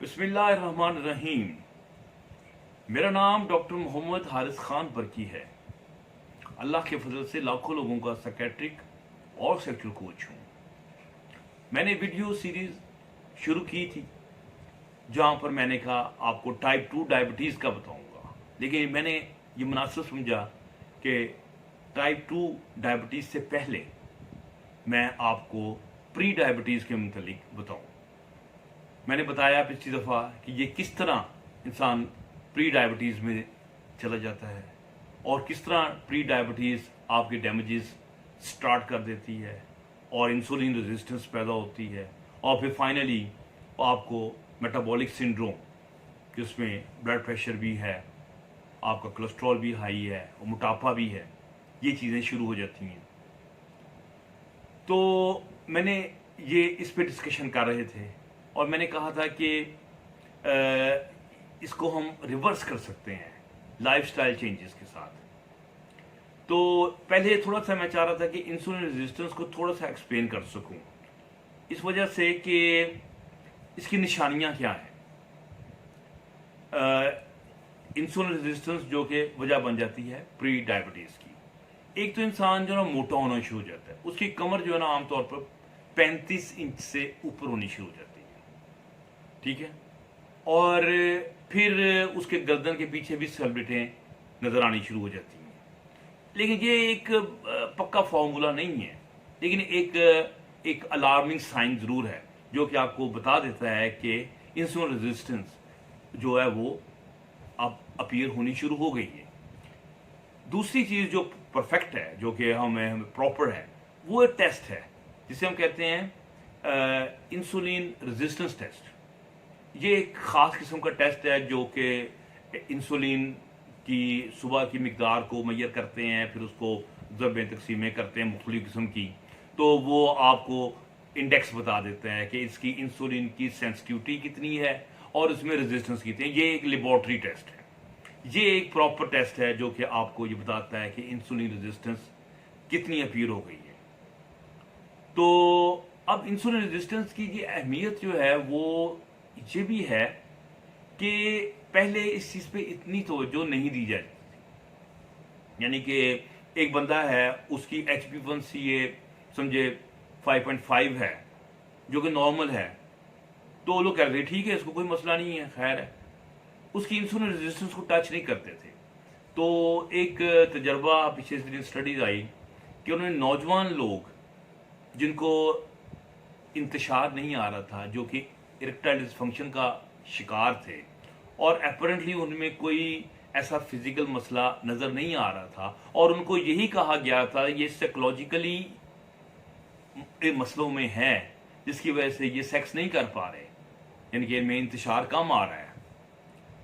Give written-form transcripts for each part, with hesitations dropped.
बिस्मिल्लाहिर्रहमानिर्रहीम। मेरा नाम डॉक्टर मोहम्मद हारिस खान बरकी है। अल्लाह के फजल से लाखों लोगों का साइकेट्रिक और सेक्सुअल कोच हूँ। मैंने वीडियो सीरीज शुरू की थी जहाँ पर मैंने कहा आपको टाइप 2 डायबिटीज़ का बताऊँगा, लेकिन मैंने ये मुनासिब समझा कि टाइप 2 डायबिटीज़ से पहले मैं आपको प्री डायबिटीज़ के मुतालिक बताऊँ। मैंने बताया पिछली दफ़ा कि ये किस तरह इंसान प्री डायबिटीज़ में चला जाता है और किस तरह प्री डायबिटीज़ आपके डैमेजेस स्टार्ट कर देती है और इंसुलिन रेजिस्टेंस पैदा होती है और फिर फाइनली आपको मेटाबॉलिक सिंड्रोम कि उसमें ब्लड प्रेशर भी है, आपका कोलेस्ट्रॉल भी हाई है और मोटापा भी है, ये चीज़ें शुरू हो जाती हैं। तो मैंने ये इस पे डिस्कशन कर रहे थे और मैंने कहा था कि इसको हम रिवर्स कर सकते हैं लाइफस्टाइल चेंजेस के साथ। तो पहले थोड़ा सा मैं चाह रहा था कि इंसुलिन रेजिस्टेंस को थोड़ा सा एक्सप्लेन कर सकूं, इस वजह से कि इसकी निशानियां क्या हैं। इंसुलिन रेजिस्टेंस जो कि वजह बन जाती है प्री डायबिटीज़ की। एक तो इंसान जो ना मोटा होना शुरू हो जाता है, उसकी कमर जो है ना आमतौर पर 35 इंच से ऊपर होनी शुरू हो जाती है, ठीक है। और फिर उसके गर्दन के पीछे भी सेलिब्रिटें नज़र आनी शुरू हो जाती हैं। लेकिन ये एक पक्का फार्मूला नहीं है, लेकिन एक अलार्मिंग साइन ज़रूर है जो कि आपको बता देता है कि इंसुलिन रेजिस्टेंस जो है वो अब अपीयर होनी शुरू हो गई है। दूसरी चीज़ जो परफेक्ट है, जो कि हमें प्रॉपर है, वो एक टेस्ट है जिसे हम कहते हैं इंसुलिन रेजिस्टेंस टेस्ट। ये एक ख़ास किस्म का टेस्ट है जो कि इंसुलिन की सुबह की मिकदार को मैयर करते हैं, फिर उसको ज़रबें तकसीमें करते हैं मुख्तलिफ़ किस्म की, तो वो आपको इंडेक्स बता देते हैं कि इसकी इंसुलिन की सेंसिटिविटी कितनी है और इसमें रेजिस्टेंस कितनी है। ये एक लेबॉर्ट्री टेस्ट है, ये एक प्रॉपर टेस्ट है जो कि आपको ये बताता है कि इंसुलिन रेजिस्टेंस कितनी अपीयर हो गई है। तो अब इंसुलिन रेजिस्टेंस की ये अहमियत जो है वो ये भी है कि पहले इस चीज़ पे इतनी तवज्जो नहीं दी जाती। यानी कि एक बंदा है, उसकी HbA1c समझे 5.5 है जो कि नॉर्मल है, तो लोग कह रहे थे ठीक है, इसको कोई मसला नहीं है, खैर है। उसकी इंसुलिन रेजिस्टेंस को टच नहीं करते थे। तो एक तजर्बा पीछे से दिन स्टडीज आई कि उन्होंने नौजवान लोग जिनको इंतशार नहीं आ रहा था, जो कि इरेक्टाइल डिसफंक्शन का शिकार थे और अपेरेंटली उनमें कोई ऐसा फिजिकल मसला नज़र नहीं आ रहा था और उनको यही कहा गया था ये साइकोलॉजिकली मसलों में है जिसकी वजह से ये सेक्स नहीं कर पा रहे, यानी कि इनमें इंतशार कम आ रहा है।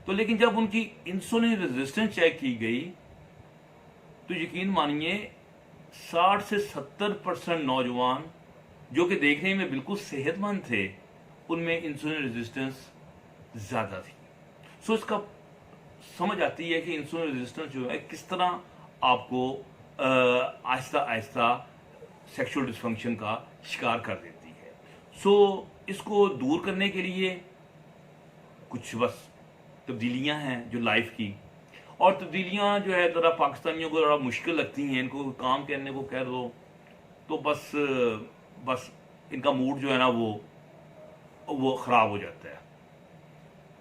तो लेकिन जब उनकी इंसुलिन रेजिस्टेंस चेक की गई तो यकीन मानिए 60 से 70% नौजवान जो कि देखने में बिल्कुल सेहतमंद थे, उनमें इंसुलिन रेजिस्टेंस ज़्यादा थी। सो इसका समझ आती है कि इंसुलिन रेजिस्टेंस जो है किस तरह आपको आहिस्ता आहिस्ता सेक्सुअल डिसफंक्शन का शिकार कर देती है। सो इसको दूर करने के लिए कुछ बस तब्दीलियां हैं जो लाइफ की, और तब्दीलियां जो है ज़रा पाकिस्तानियों को ज़रा मुश्किल लगती हैं, इनको काम करने को कह दो तो बस इनका मूड जो है ना वो ख़राब हो जाता है।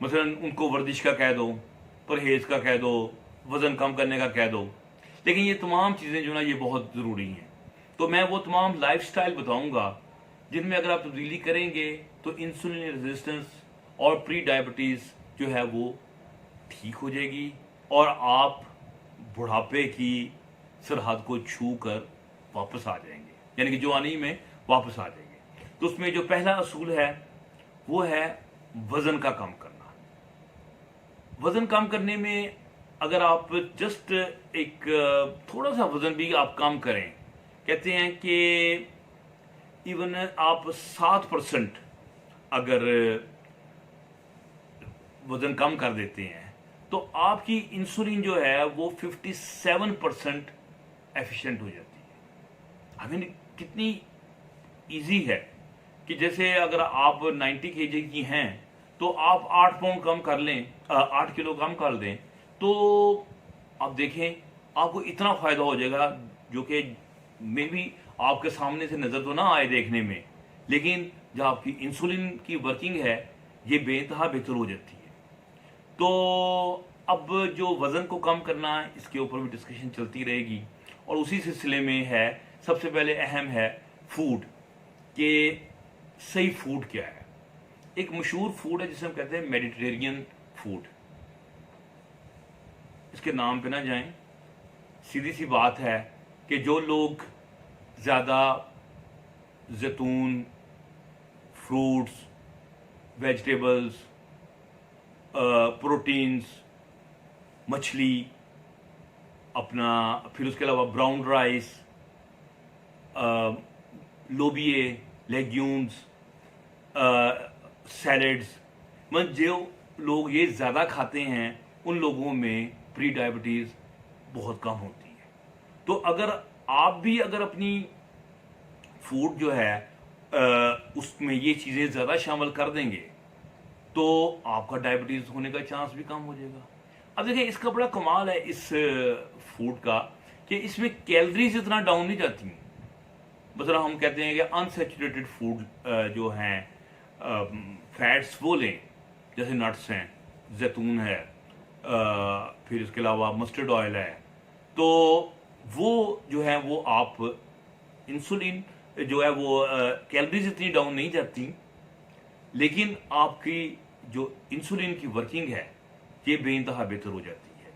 मसलन उनको वर्जिश का कह दो, परहेज़ का कह दो, वज़न कम करने का कह दो, लेकिन ये तमाम चीज़ें जो ना ये बहुत ज़रूरी हैं। तो मैं वो तमाम लाइफस्टाइल बताऊंगा जिनमें अगर आप तब्दीली करेंगे तो इंसुलिन रेजिस्टेंस और प्री डायबिटीज़ जो है वो ठीक हो जाएगी और आप बुढ़ापे की सरहद को छू कर वापस आ जाएंगे, यानी कि जवानी में वापस आ जाएंगे। तो उसमें जो पहला असूल है वो है वज़न का कम करना। वज़न कम करने में अगर आप जस्ट एक थोड़ा सा वज़न भी आप कम करें, कहते हैं कि इवन आप 7% अगर वज़न कम कर देते हैं तो आपकी इंसुलिन जो है वो 57% एफिशिएंट हो जाती है। आई मीन कितनी इजी है कि जैसे अगर आप 90 kg की हैं तो आप 8 पाउंड कम कर लें, 8 किलो कम कर दें, तो आप देखें आपको इतना फायदा हो जाएगा, जो कि मे बी आपके सामने से नजर तो ना आए देखने में, लेकिन जब आपकी इंसुलिन की वर्किंग है ये बेइंतहा बेहतर हो जाती है। तो अब जो वजन को कम करना है इसके ऊपर भी डिस्कशन चलती रहेगी, और उसी सिलसिले में है सबसे पहले अहम है फूड, कि सही फूड क्या है। एक मशहूर फूड है जिसे हम कहते हैं मेडिटेरेनियन फूड। इसके नाम पे ना जाएं, सीधी सी बात है कि जो लोग ज़्यादा जैतून, फ्रूट्स, वेजिटेबल्स, प्रोटीन्स, मछली, अपना फिर उसके अलावा ब्राउन राइस, लोबिए, लेग्यूम्स, सैलड्स, मतलब जो लोग ये ज़्यादा खाते हैं उन लोगों में प्री डायबिटीज़ बहुत कम होती है। तो अगर आप भी अगर अपनी फूड जो है उसमें ये चीज़ें ज़्यादा शामिल कर देंगे तो आपका डायबिटीज़ होने का चांस भी कम हो जाएगा। अब देखिए इसका बड़ा कमाल है इस फूड का कि इसमें कैलोरीज इतना डाउन नहीं जाती। मतलब हम कहते हैं कि अनसैचुरेटेड फूड जो हैं फैट्स वो लें, जैसे नट्स हैं, जैतून है, फिर इसके अलावा मस्टर्ड ऑयल है, तो वो जो है वो आप इंसुलिन जो है वो कैलोरीज इतनी डाउन नहीं जाती, लेकिन आपकी जो इंसुलिन की वर्किंग है ये बेइंतहा बेहतर हो जाती है।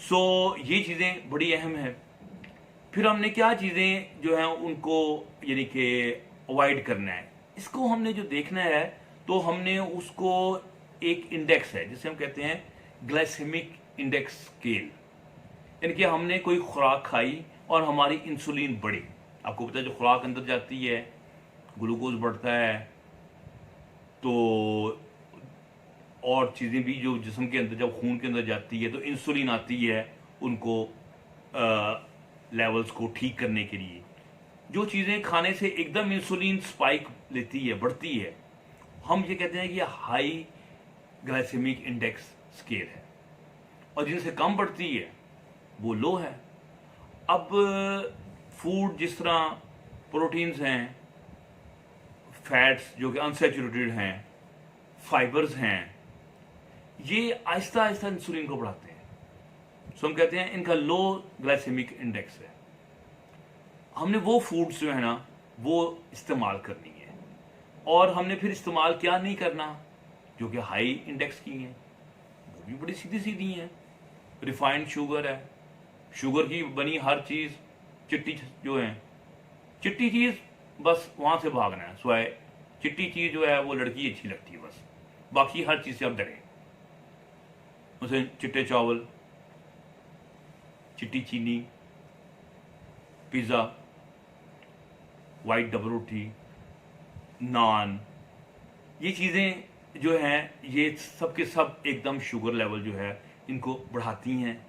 सो ये चीज़ें बड़ी अहम है। फिर हमने क्या चीज़ें जो हैं उनको यानी कि अवॉइड करना है, इसको हमने जो देखना है तो हमने उसको एक इंडेक्स है जिसे हम कहते हैं ग्लाइसेमिक इंडेक्स स्केल, यानी कि हमने कोई खुराक खाई और हमारी इंसुलिन बढ़ी। आपको पता है जो खुराक अंदर जाती है ग्लूकोज बढ़ता है, तो और चीज़ें भी जो जिस्म के अंदर जब खून के अंदर जाती है तो इंसुलिन आती है उनको लेवल्स को ठीक करने के लिए। जो चीज़ें खाने से एकदम इंसुलिन स्पाइक लेती है, बढ़ती है, हम ये कहते हैं कि हाई ग्लाइसेमिक इंडेक्स स्केल है, और जिनसे कम बढ़ती है वो लो है। अब फूड जिस तरह प्रोटीन्स हैं, फैट्स जो कि अनसैचुरेटेड हैं, फाइबर्स हैं, ये आहिस्ता आहिस्ता इंसुलिन को बढ़ाते हैं। सो हम कहते हैं इनका लो ग्लाइसेमिक इंडेक्स है। हमने वो फूड्स जो है ना वो इस्तेमाल करनी है, और हमने फिर इस्तेमाल क्या नहीं करना जो कि हाई इंडेक्स की हैं, वो भी बड़ी सीधी सीधी हैं। रिफाइंड शुगर है, शुगर की बनी हर चीज़ चिट्टी जो है, चिट्टी चीज़ बस वहाँ से भागना है, स्वाय चिट्टी चीज़ जो है वो लड़की अच्छी लगती है बस, बाकी हर चीज़ से आप डरें। उसे चिट्टे चावल, चिट्टी चीनी, पिज़्ज़ा, वाइट डबल रोटी, नान, ये चीज़ें जो हैं ये सब के सब एकदम शुगर लेवल जो है इनको बढ़ाती हैं,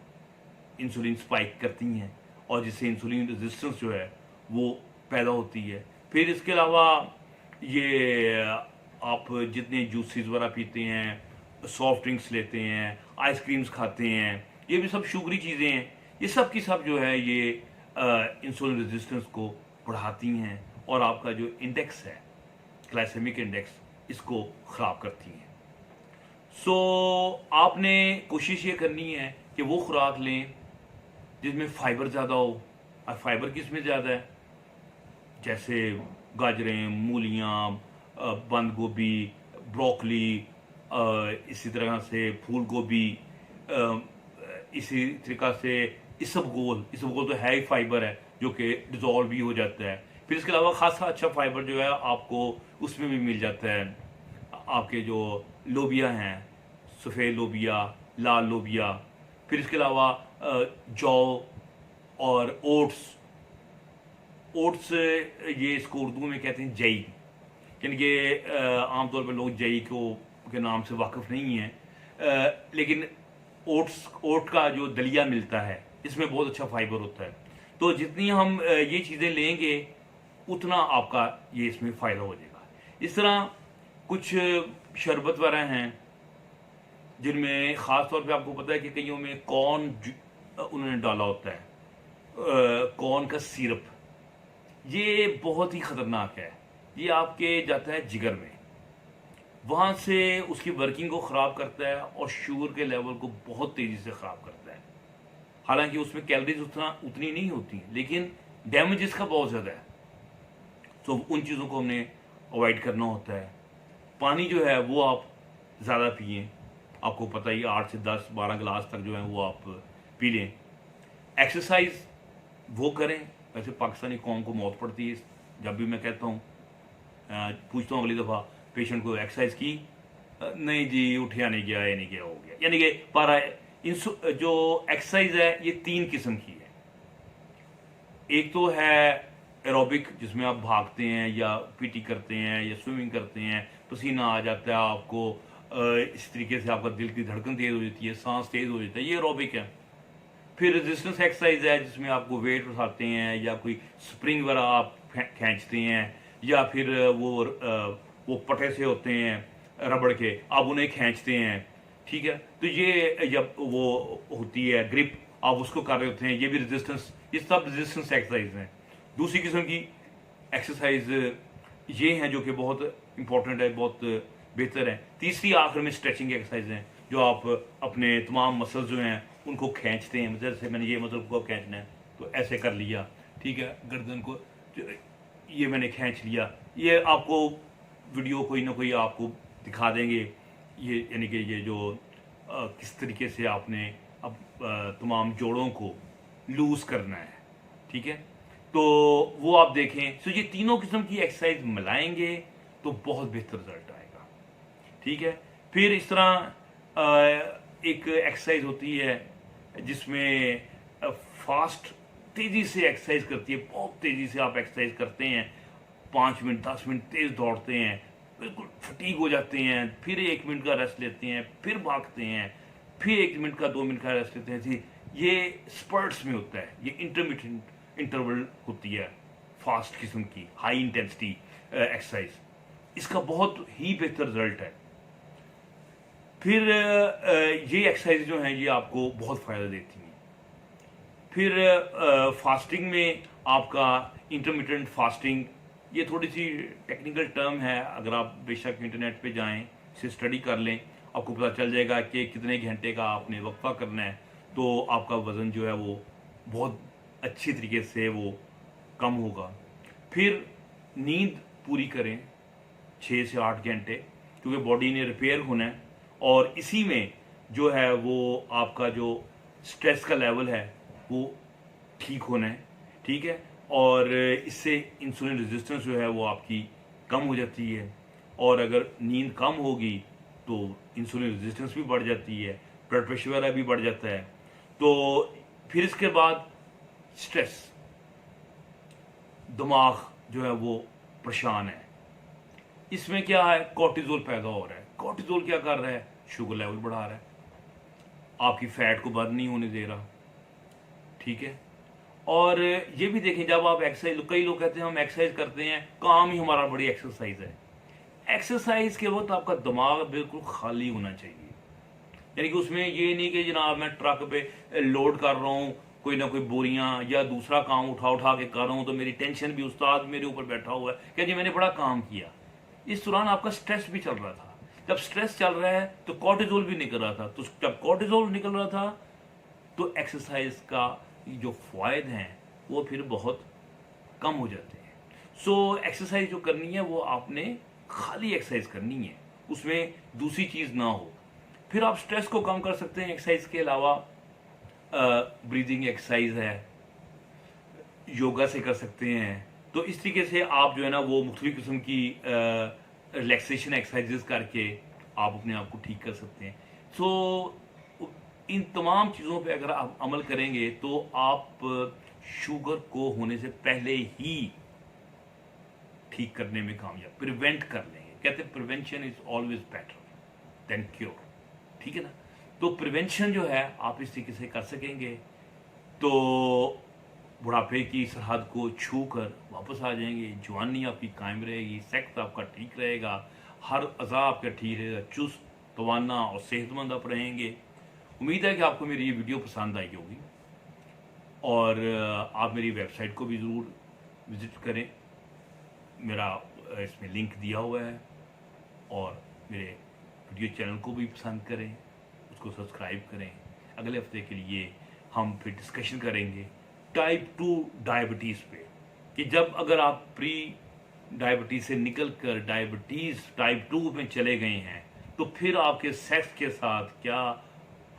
इंसुलिन स्पाइक करती हैं, और जिससे इंसुलिन रेजिस्टेंस जो है वो पैदा होती है। फिर इसके अलावा ये आप जितने जूसेस वगैरह पीते हैं, सॉफ्ट ड्रिंक्स लेते हैं, आइसक्रीम्स खाते हैं, ये भी सब शुगरी चीज़ें हैं, ये सब की सब जो है ये इंसुलिन रेजिस्टेंस को बढ़ाती हैं और आपका जो इंडेक्स है ग्लाइसेमिक इंडेक्स इसको ख़राब करती हैं। सो आपने कोशिश ये करनी है कि वो खुराक लें जिसमें फ़ाइबर ज़्यादा हो। और फाइबर किस में ज़्यादा है, जैसे गाजरें, मूलियाँ, बंद गोभी, ब्रोकली, इसी तरह से फूल गोभी, इसी तरीक़ा से इसबगोल तो है ही फाइबर है जो कि डिज़ोल्व भी हो जाता है। फिर इसके अलावा खासा अच्छा फाइबर जो है आपको उसमें भी मिल जाता है। आपके जो लोबिया हैं, सफ़ेद लोबिया, लाल लोबिया, फिर इसके अलावा जौ और ओट्स ये इसको उर्दू में कहते हैं जई, यानी कि आमतौर पर लोग जई को के नाम से वाकिफ़ नहीं हैं, लेकिन ओट का जो दलिया मिलता है इसमें बहुत अच्छा फाइबर होता है। तो जितनी हम ये चीज़ें लेंगे उतना आपका ये इसमें फ़ायदा हो जाएगा। इस तरह कुछ शरबत वगैरह हैं जिनमें ख़ास तौर पे आपको पता है कि कईयों में कॉर्न उन्होंने डाला होता है, कॉर्न का सिरप। ये बहुत ही ख़तरनाक है। ये आपके जाता है जिगर में, वहाँ से उसकी वर्किंग को ख़राब करता है और शुगर के लेवल को बहुत तेज़ी से ख़राब करता है। हालांकि उसमें कैलोरीज उतनी नहीं होती, लेकिन डैमेज इसका बहुत ज़्यादा है। तो उन चीज़ों को हमने अवॉइड करना होता है। पानी जो है वो आप ज़्यादा पिएं, आपको पता ही 8 से 10 12 गिलास तक जो है वो आप पी लें। एक्सरसाइज वो करें। वैसे पाकिस्तानी कौम को मौत पड़ती है जब भी मैं कहता हूँ, पूछता हूँ अगली दफ़ा पेशेंट को एक्सरसाइज की, नहीं जी उठिया नहीं गया, ये नहीं गया, हो गया। यानी कि पारा जो एक्सरसाइज है ये 3 किस्म की है। एक तो है एरोबिक, जिसमें आप भागते हैं या पीटी करते हैं या स्विमिंग करते हैं, पसीना आ जाता है आपको, इस तरीके से आपका दिल की धड़कन तेज़ हो जाती है, सांस तेज़ हो जाता है, ये एरोबिक है। फिर रेजिस्टेंस एक्सरसाइज है जिसमें आपको वेट उठाते हैं या कोई स्प्रिंग वगैरह आप खींचते हैं, या फिर वो पटे से होते हैं रबड़ के, आप उन्हें खींचते हैं। ठीक है, तो ये जब वो होती है ग्रिप, आप उसको कर रहे होते हैं, ये भी रेजिस्टेंस, ये सब रेजिस्टेंस एक्सरसाइज हैं। दूसरी किस्म की एक्सरसाइज ये हैं जो कि बहुत इंपॉर्टेंट है, बहुत बेहतर है। तीसरी आखिर में स्ट्रेचिंग एक्सरसाइज हैं जो आप अपने तमाम मसल्स जो हैं उनको खींचते हैं। जैसे मैंने ये मसल को खींचना है तो ऐसे कर लिया, ठीक है, गर्दन को ये मैंने खींच लिया। ये आपको वीडियो कोई ना कोई आपको दिखा देंगे, ये यानी कि ये जो किस तरीके से आपने अब तमाम जोड़ों को लूज़ करना है। ठीक है, तो वो आप देखें। तो ये तीनों किस्म की एक्सरसाइज मिलाएंगे तो बहुत बेहतर रिजल्ट आएगा। ठीक है, फिर इस तरह एक एक्सरसाइज होती है जिसमें फास्ट तेज़ी से एक्सरसाइज करती है, बहुत तेज़ी से आप एक्सरसाइज करते हैं, 5 मिनट 10 मिनट तेज़ दौड़ते हैं, बिल्कुल फटीग हो जाते हैं, फिर 1 मिनट का रेस्ट लेते हैं, फिर भागते हैं, फिर 1 मिनट का 2 मिनट का रेस्ट लेते हैं। जी, ये स्पर्ट्स में होता है, ये इंटरमिटेंट इंटरवल होती है, फास्ट किस्म की हाई इंटेंसिटी एक्सरसाइज। इसका बहुत ही बेहतर रिजल्ट है। फिर ये एक्सरसाइज जो हैं ये आपको बहुत फ़ायदा देती हैं। फिर फास्टिंग में आपका इंटरमिटेंट फास्टिंग, ये थोड़ी सी टेक्निकल टर्म है, अगर आप बेशक इंटरनेट पे जाएं, इसे स्टडी कर लें, आपको पता चल जाएगा कि कितने घंटे का आपने वक्फा करना है, तो आपका वज़न जो है वो बहुत अच्छी तरीके से वो कम होगा। फिर नींद पूरी करें 6 से 8 घंटे, क्योंकि बॉडी ने रिपेयर होना है, और इसी में जो है वो आपका जो स्ट्रेस का लेवल है वो ठीक होना है। ठीक है, और इससे इंसुलिन रेजिस्टेंस जो है वो आपकी कम हो जाती है, और अगर नींद कम होगी तो इंसुलिन रेजिस्टेंस भी बढ़ जाती है, ब्लड प्रेशर वगैरह भी बढ़ जाता है। तो फिर इसके बाद स्ट्रेस, दिमाग जो है वो परेशान है, इसमें क्या है, कोर्टिजोल पैदा हो रहा है। कोर्टिजोल क्या कर रहा है, शुगर लेवल बढ़ा रहा है, आपकी फैट को बर्न नहीं होने दे रहा। ठीक है, और ये भी देखें, जब आप एक्सरसाइज, कई लोग कहते हैं हम एक्सरसाइज करते हैं, काम ही हमारा बड़ी एक्सरसाइज है। एक्सरसाइज के वक्त आपका दिमाग बिल्कुल खाली होना चाहिए, यानी कि उसमें ये नहीं कि जनाब मैं ट्रक पे लोड कर रहा हूँ कोई ना कोई बोरियां या दूसरा काम उठा उठा के कर रहा हूँ, तो मेरी टेंशन भी, उस्ताद मेरे ऊपर बैठा हुआ है क्या जी मैंने बड़ा काम किया। इस दौरान आपका स्ट्रेस भी चल रहा था। जब स्ट्रेस चल रहा है तो कॉर्टिजोल भी निकल रहा था, तो जब कॉर्टिजोल निकल रहा था तो एक्सरसाइज का जो फ़ायदे हैं वो फिर बहुत कम हो जाते हैं। सो एक्सरसाइज जो करनी है वो आपने खाली एक्सरसाइज करनी है, उसमें दूसरी चीज़ ना हो। फिर आप स्ट्रेस को कम कर सकते हैं एक्सरसाइज के अलावा, ब्रीदिंग एक्सरसाइज है, योगा से कर सकते हैं। तो इस तरीके से आप जो है ना वो मुख्तलिफ किस्म की रिलैक्सेशन एक्सरसाइजेस करके आप अपने आप को ठीक कर सकते हैं। सो इन तमाम चीज़ों पे अगर आप अमल करेंगे तो आप शुगर को होने से पहले ही ठीक करने में कामयाब, प्रिवेंट कर लेंगे। कहते हैं prevention is always better than cure. ठीक है ना, तो प्रिवेंशन जो है आप इस तरीके से कर सकेंगे तो बुढ़ापे की सरहद को छू कर वापस आ जाएंगे, जवानी आपकी कायम रहेगी, सेक्स आपका ठीक रहेगा, हर अज़ा आपका ठीक रहेगा, चुस्त, तवाना और सेहतमंद आप रहेंगे। उम्मीद है कि आपको मेरी ये वीडियो पसंद आई होगी और आप मेरी वेबसाइट को भी ज़रूर विज़िट करें। मेरा इसमें लिंक दिया हुआ है और मेरे वीडियो चैनल को भी पसंद करें, उसको सब्सक्राइब करें। अगले हफ्ते के लिए हम फिर डिस्कशन करेंगे टाइप 2 डायबिटीज़ पे, कि जब अगर आप प्री डायबिटीज़ से निकल कर डायबिटीज़ टाइप 2 में चले गए हैं तो फिर आपके सेक्स के साथ क्या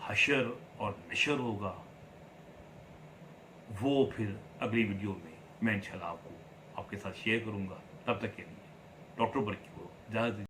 हशर और नशर होगा, वो फिर अगली वीडियो में मैं इंशाल्लाह आपको आपके साथ शेयर करूंगा। तब तक के लिए डॉक्टर बरकी को इजाज़त दीजिए।